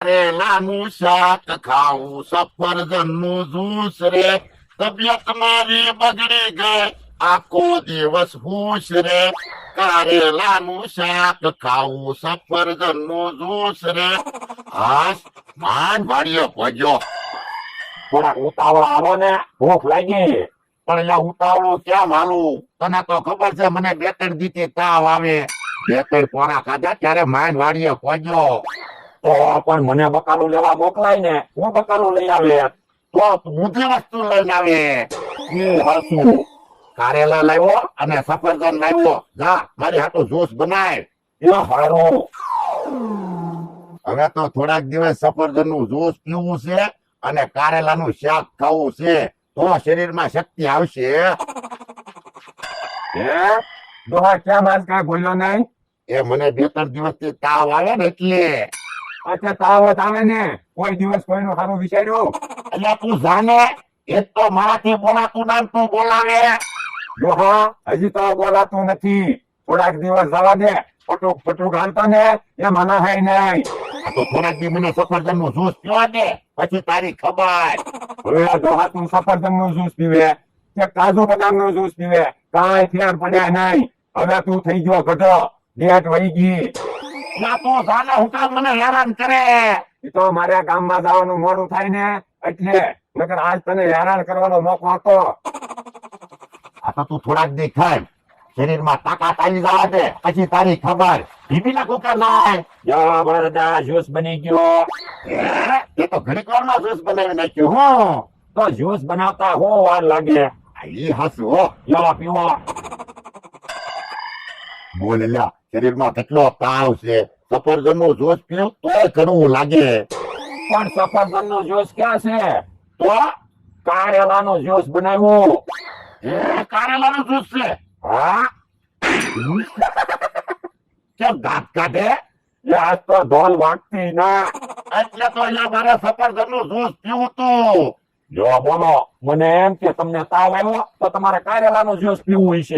કારેલાનું શાક ખાવું સફરજનનું જ્યુસ રે તબિયત મારી બગડી ગઈ આખો દિવસ હુશ રે કારેલાનું શાક ખાવું સફરજનનું જ્યુસ રે હાસ માન વાળીએ ભજ્યો થોડાક ઉતાવળ આવો ને, ભૂખ લાગી. પણ એલા ઉતાવળું ક્યાં માલું તને તો ખબર છે મને બે ત્રણ દીથી તાવ આવે બે ત્રણ પોરા ખાધા ત્યારે માન વાળીએ ભજ્યો તો પણ મને બકાલું લેવા મોકલાય ને, હું બકાલું લઈ આવે. તો ઊંધી વસ્તુ લઈને આવે હું હસું. કારેલા લાવ્યો અને સફરજન લાવ્યો જા મારી હાટુ જ્યુસ બનાય એ હારું. હવે તો થોડાક દિવસ સફરજન નું જ્યુસ પીવું છે અને કારેલાનું શાક ખાવું છે તો શરીરમાં શક્તિ આવશે હે ડોહા કેમ આજ કાંઈ બોલ્યો નહીં? એ મને બે ત્રણ દિવસથી તાવ આવે ને એટલે અચ્છા તાવ જ આવે ને, કોઈ દિવસ કોઈનું સારું વિચાર્યું? એટલે તું જાણે એ તો મારાથી બોલાતું નામ તું બોલાવે ડોહા હજી તો બોલાતું નથી, થોડાક દિવસ જવા દે. ફટુક ફટુક હાલતા ને એ મને hay નહીં. આ તો થોડાક દી મને સફરજન નું જ્યુસ પીવા દે પછી તારી ખબર હવે ડોહા તું સફરજન નું જ્યુસ પીવે કે કાજુ બદામ નું જ્યુસ પીવે, કાંઈ ફેર પડ્યા નહીં. હવે તું થઈ ગયો ગધો, ડેટ વહી ગઈ. એટલે તું જાણે હું કામ મને હેરાન કરે એ તો મારે ગામમાં જવાનું મોડું થાય ને એટલે, નકર આજ તને હેરાન કરવાનો મોકો હતો. આ તો તું થોડાક દી ખાય શરીરમાં તાકાત આવી જવા દે પછી તારી ખબર બીબીના કુકર નાય જબરદસ્ત જ્યુસ બની ગયો. એ તો ઘડીક વારમાં જ્યુસ બનાવી નાખ્યું હું તો જ્યુસ બનાવતા હો વાર લાગે. ઈ હસુ હો લો પીવો. બોલ લ્યા શરીરમાં કેટલો તાવ છે સફરજન નું જ્યુસ પીવું તોય ઘણું લાગે પણ સફરજન નું જ્યુસ ક્યાં છે? તો કારેલા નું જ્યુસ બનાવ્યું. એ કારેલાનું જ્યુસ છે હા કેમ દાંત કાઢે એ આજ તો ઢોલ વાગતી ના. એટલે તો અહીંયા મારે સફરજન નું જ્યુસ પીવું તું જો બોલો, મને એમ કે તમને તાવ આવ્યો તો તમારે કારેલા નું જ્યુસ પીવું છે.